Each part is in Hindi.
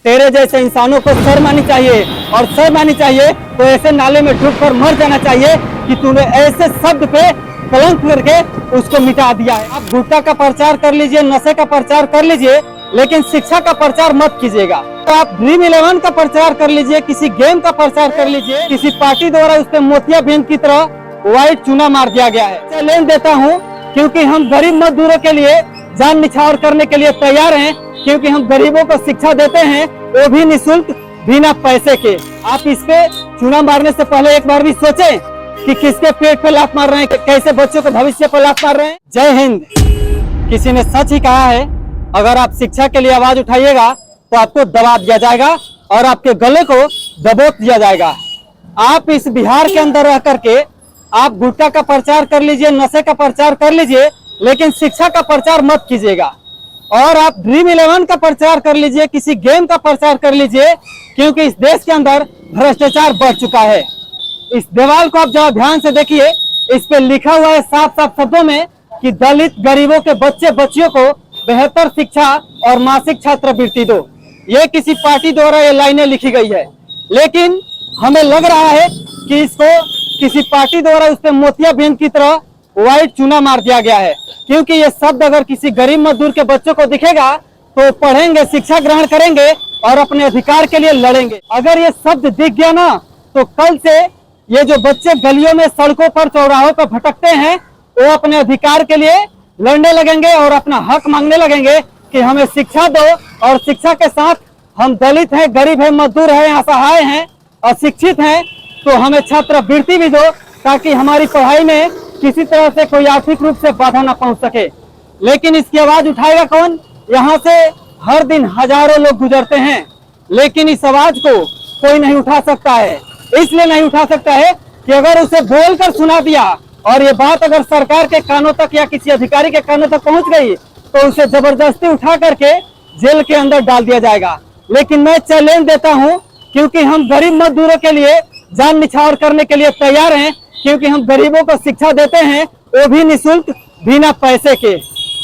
तेरे जैसे इंसानों को शर्म आनी चाहिए, और शर्म आनी चाहिए तो ऐसे नाले में डूबकर मर जाना चाहिए कि तूने ऐसे शब्द पे कलंक करके उसको मिटा दिया है। आप गुटखा का प्रचार कर लीजिए, नशे का प्रचार कर लीजिए, लेकिन शिक्षा का प्रचार मत कीजिएगा। तो आप ड्रीम 11 का प्रचार कर लीजिए, किसी गेम का प्रचार कर लीजिए, किसी पार्टी द्वारा उस पर मोतियाबिंद की तरह व्हाइट चूना मार दिया गया है। चैलेंज देता हूँ, क्योंकि हम गरीब मजदूरों के लिए जान निछावर करने के लिए तैयार हैं, क्योंकि हम गरीबों को शिक्षा देते हैं, वो भी निःशुल्क, बिना पैसे के। आप इस पे चूना मारने से पहले एक बार भी सोचें कि किसके पेट पे लात मार रहे हैं, कैसे बच्चों के भविष्य पर लात मार रहे हैं। जय हिंद। किसी ने सच ही कहा है, अगर आप शिक्षा के लिए आवाज उठाइएगा तो आपको दबा दिया जाएगा और आपके गले को दबोच दिया जाएगा। आप इस बिहार के अंदर रह करके आप गुटखा का प्रचार कर लीजिए, नशे का प्रचार कर लीजिए, लेकिन शिक्षा का प्रचार मत कीजिएगा। और आप ड्रीम 11 का प्रचार कर लीजिए, किसी गेम का प्रचार कर लीजिए, क्योंकि इस देश के अंदर भ्रष्टाचार बढ़ चुका है। इस दीवार को आप जरा ध्यान से देखिए, इस पे लिखा हुआ है साफ साफ शब्दों में कि दलित गरीबों के बच्चे बच्चियों को बेहतर शिक्षा और मासिक छात्रवृत्ति दो। ये किसी पार्टी द्वारा ये लाइनें लिखी गई है, लेकिन हमें लग रहा है कि इसको किसी पार्टी द्वारा उस पर मोतियाबिंद की तरह व्हाइट चूना मार दिया गया है। क्योंकि ये शब्द अगर किसी गरीब मजदूर के बच्चों को दिखेगा तो पढ़ेंगे, शिक्षा ग्रहण करेंगे और अपने अधिकार के लिए लड़ेंगे। अगर ये शब्द दिख गया ना, तो कल से ये जो बच्चे गलियों में, सड़कों पर, चौराहों पर भटकते हैं, वो अपने अधिकार के लिए लड़ने लगेंगे और अपना हक मांगने लगेंगे कि हमें शिक्षा दो। और शिक्षा के साथ हम दलित हैं, गरीब हैं, मजदूर हैं, असहाय हैं, अशिक्षित हैं, तो हमें छात्रवृत्ति भी दो, ताकि हमारी पढ़ाई में किसी तरह से कोई आर्थिक रूप से बाधा ना पहुंच सके। लेकिन इसकी आवाज उठाएगा कौन? यहाँ से हर दिन हजारों लोग गुजरते हैं, लेकिन इस आवाज को कोई नहीं उठा सकता है। इसलिए नहीं उठा सकता है कि अगर उसे बोलकर सुना दिया और ये बात अगर सरकार के कानों तक या किसी अधिकारी के कानों तक पहुंच गई तो उसे जबरदस्ती उठा करके जेल के अंदर डाल दिया जाएगा। लेकिन मैं चैलेंज देता हूं, क्योंकि हम गरीब मजदूरों के लिए जान निछावर करने के लिए तैयार हैं, क्योंकि हम गरीबों को शिक्षा देते हैं, वो भी निःशुल्क, बिना पैसे के।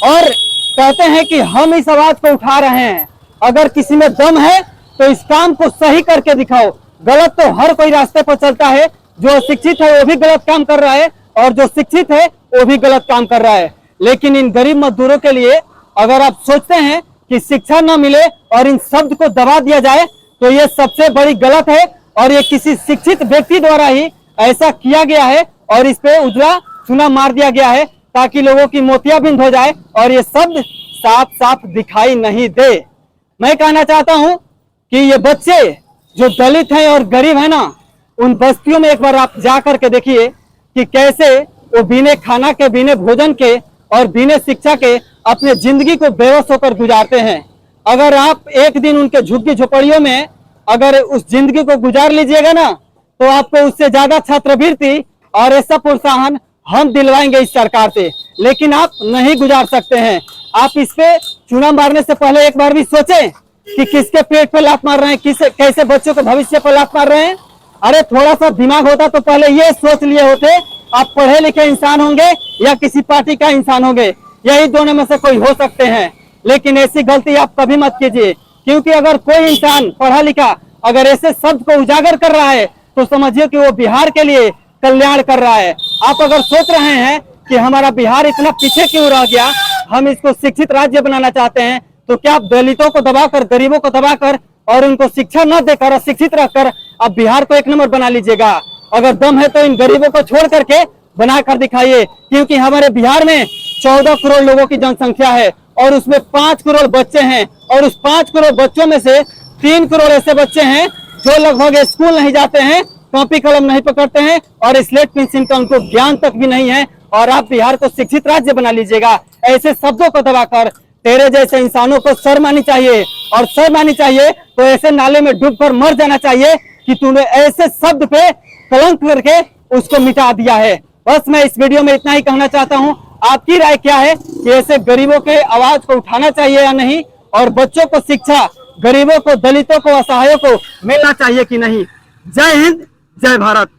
और कहते हैं कि हम इस आवाज को उठा रहे हैं। अगर किसी में दम है तो इस काम को सही करके दिखाओ। गलत तो हर कोई रास्ते पर चलता है, जो अशिक्षित है वो भी गलत काम कर रहा है और जो शिक्षित है वो भी गलत काम कर रहा है। लेकिन इन गरीब मजदूरों के लिए अगर आप सोचते हैं कि शिक्षा न मिले और इन शब्द को दबा दिया जाए, तो ये सबसे बड़ी गलत है। और ये किसी शिक्षित व्यक्ति द्वारा ही ऐसा किया गया है और इस पे उजला चूना मार दिया गया है, ताकि लोगों की मोतियाबिंद हो जाए और ये शब्द साफ साफ दिखाई नहीं दे। मैं कहना चाहता हूं कि ये बच्चे जो दलित हैं और गरीब हैं ना, उन बस्तियों में एक बार आप जा करके देखिए कि कैसे वो बिना खाना के, बिना भोजन के और बिना शिक्षा के अपने जिंदगी को बेबस होकर गुजारते हैं। अगर आप एक दिन उनके झुग्गी झोपड़ियों में अगर उस जिंदगी को गुजार लीजिएगा ना, तो आपको उससे ज्यादा छात्रवृत्ति और ऐसा प्रोत्साहन हम दिलवाएंगे इस सरकार से। लेकिन आप नहीं गुजार सकते हैं। आप इस पे चूना मारने से पहले एक बार भी सोचें कि किसके पेट पे लात मार रहे हैं, कैसे बच्चों के भविष्य पर लात मार रहे हैं। अरे थोड़ा सा दिमाग होता तो पहले ये सोच लिए होते आप पढ़े लिखे इंसान होंगे या किसी पार्टी का इंसान होंगे। यही दोनों में से कोई हो सकते हैं। लेकिन ऐसी गलती आप कभी मत कीजिए, क्योंकि अगर कोई इंसान पढ़ा लिखा अगर ऐसे शब्द को उजागर कर रहा है तो समझिए कि वो बिहार के लिए कल्याण कर रहा है। आप अगर सोच रहे हैं कि हमारा बिहार इतना पीछे क्यों रह गया, हम इसको शिक्षित राज्य बनाना चाहते हैं, तो क्या आप दलितों को दबाकर, गरीबों को दबाकर और उनको शिक्षा न देकर अशिक्षित रखकर आप बिहार को एक नंबर बना लीजिएगा? अगर दम है तो इन गरीबों को छोड़ करके बना कर दिखाइए, क्योंकि हमारे बिहार में 14 करोड़ लोगों की जनसंख्या है और उसमें 5 करोड़ बच्चे हैं, और उस 5 करोड़ बच्चों में से 3 करोड़ ऐसे बच्चे हैं जो लगभग स्कूल नहीं जाते हैं, कॉपी कलम नहीं पकड़ते हैं और स्लेट पेंसिल का उनको ज्ञान तक भी नहीं है। और आप बिहार को शिक्षित राज्य बना लीजिएगा। ऐसे शब्दों को दबाकर तेरे जैसे इंसानों को शर्म आनी चाहिए, और शर्म आनी चाहिए तो ऐसे नाले में डूबकर मर जाना चाहिए कि तूने ऐसे शब्द पे कलंक करके उसको मिटा दिया है। बस मैं इस वीडियो में इतना ही कहना चाहता हूँ। आपकी राय क्या है कि ऐसे गरीबों के आवाज को उठाना चाहिए या नहीं, और बच्चों को शिक्षा, गरीबों को, दलितों को, असहायों को मिलना चाहिए कि नहीं? जय हिंद, जय भारत।